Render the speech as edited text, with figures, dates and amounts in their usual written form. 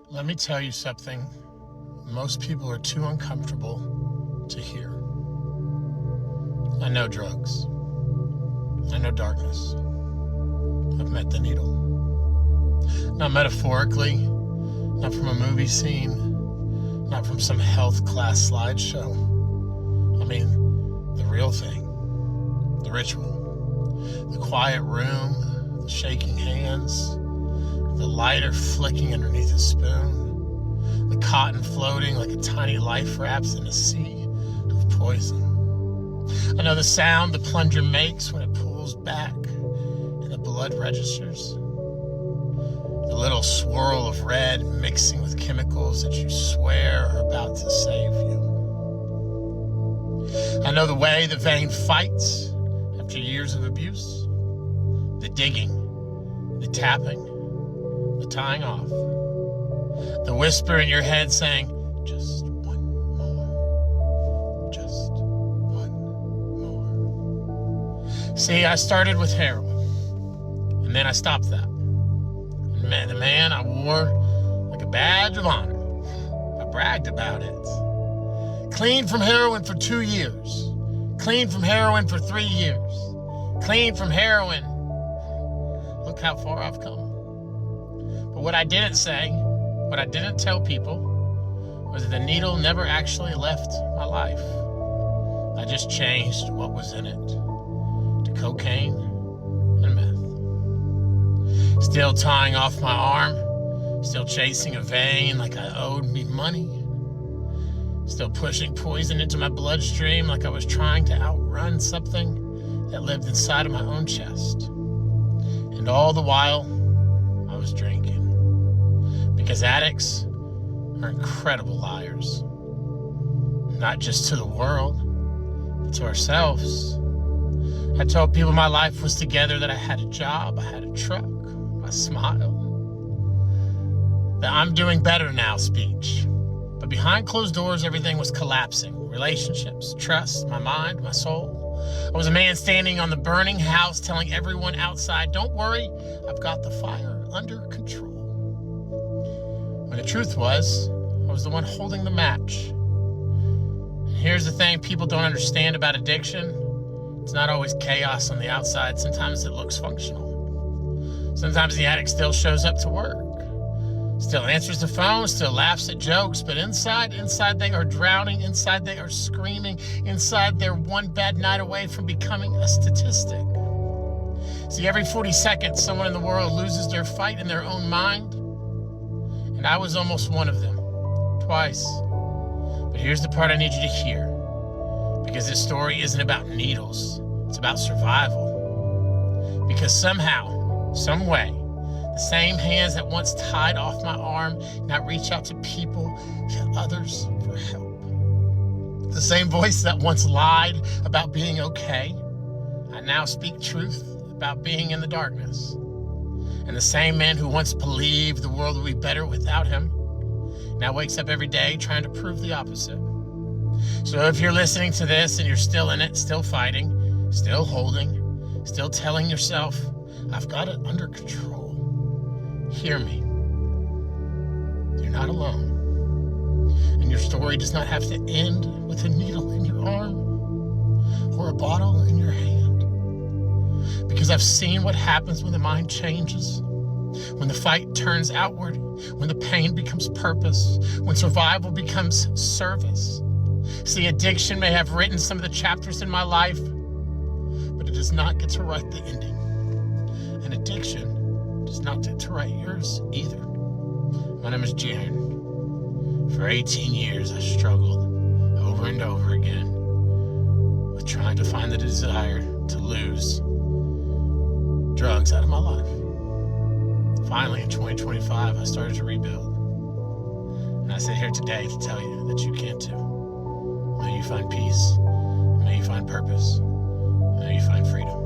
Let me tell you something most people are too uncomfortable to hear. I know drugs. I know darkness. I've met the needle. Not metaphorically, not from a movie scene, not from some health class slideshow. I mean, the real thing, the ritual, the quiet room, the shaking hands, the lighter flicking underneath a spoon, the cotton floating like a tiny life raft in a sea of poison. I know the sound the plunger makes when it pulls back and the blood registers. The little swirl of red mixing with chemicals that you swear are about to save you. I know the way the vein fights after years of abuse. The digging, the tapping, the tying off. The whisper in your head saying, just one more. Just one more. See, I started with heroin, and then I stopped that. And the man I wore like a badge of honor. I bragged about it. Clean from heroin for 2 years. Clean from heroin for 3 years. Clean from heroin. Look how far I've come. But what I didn't say, what I didn't tell people, was that the needle never actually left my life. I just changed what was in it to cocaine and meth. Still tying off my arm, still chasing a vein like I owed me money, still pushing poison into my bloodstream like I was trying to outrun something that lived inside of my own chest. And all the while, I was drinking. Because addicts are incredible liars. Not just to the world, but to ourselves. I told people my life was together, that I had a job, I had a truck, my smile. That I'm doing better now speech. But behind closed doors, everything was collapsing. Relationships, trust, my mind, my soul. I was a man standing on the burning house telling everyone outside, don't worry, I've got the fire under control. When the truth was, I was the one holding the match. And here's the thing people don't understand about addiction. It's not always chaos on the outside. Sometimes it looks functional. Sometimes the addict still shows up to work, still answers the phone, still laughs at jokes, but inside they are drowning, inside they are screaming, inside they're one bad night away from becoming a statistic. See, every 40 seconds, someone in the world loses their fight in their own mind. And I was almost one of them, twice. But here's the part I need you to hear, because this story isn't about needles, it's about survival. Because somehow, some way, the same hands that once tied off my arm now reach out to people, to others for help. The same voice that once lied about being okay, I now speak truth about being in the darkness. And the same man who once believed the world would be better without him now wakes up every day trying to prove the opposite. So if you're listening to this and you're still in it, still fighting, still holding, still telling yourself, I've got it under control, hear me. You're not alone. And your story does not have to end with a needle in your arm or a bottle in your hand. Because I've seen what happens when the mind changes, when the fight turns outward, when the pain becomes purpose, when survival becomes service. See, addiction may have written some of the chapters in my life, but it does not get to write the ending. And addiction does not get to write yours either. My name is Jaron. For 18 years, I struggled over and over again with trying to find the desire to lose drugs out of my life. Finally, in 2025, I started to rebuild. And I sit here today to tell you that you can too. May you find peace. May you find purpose. May you find freedom.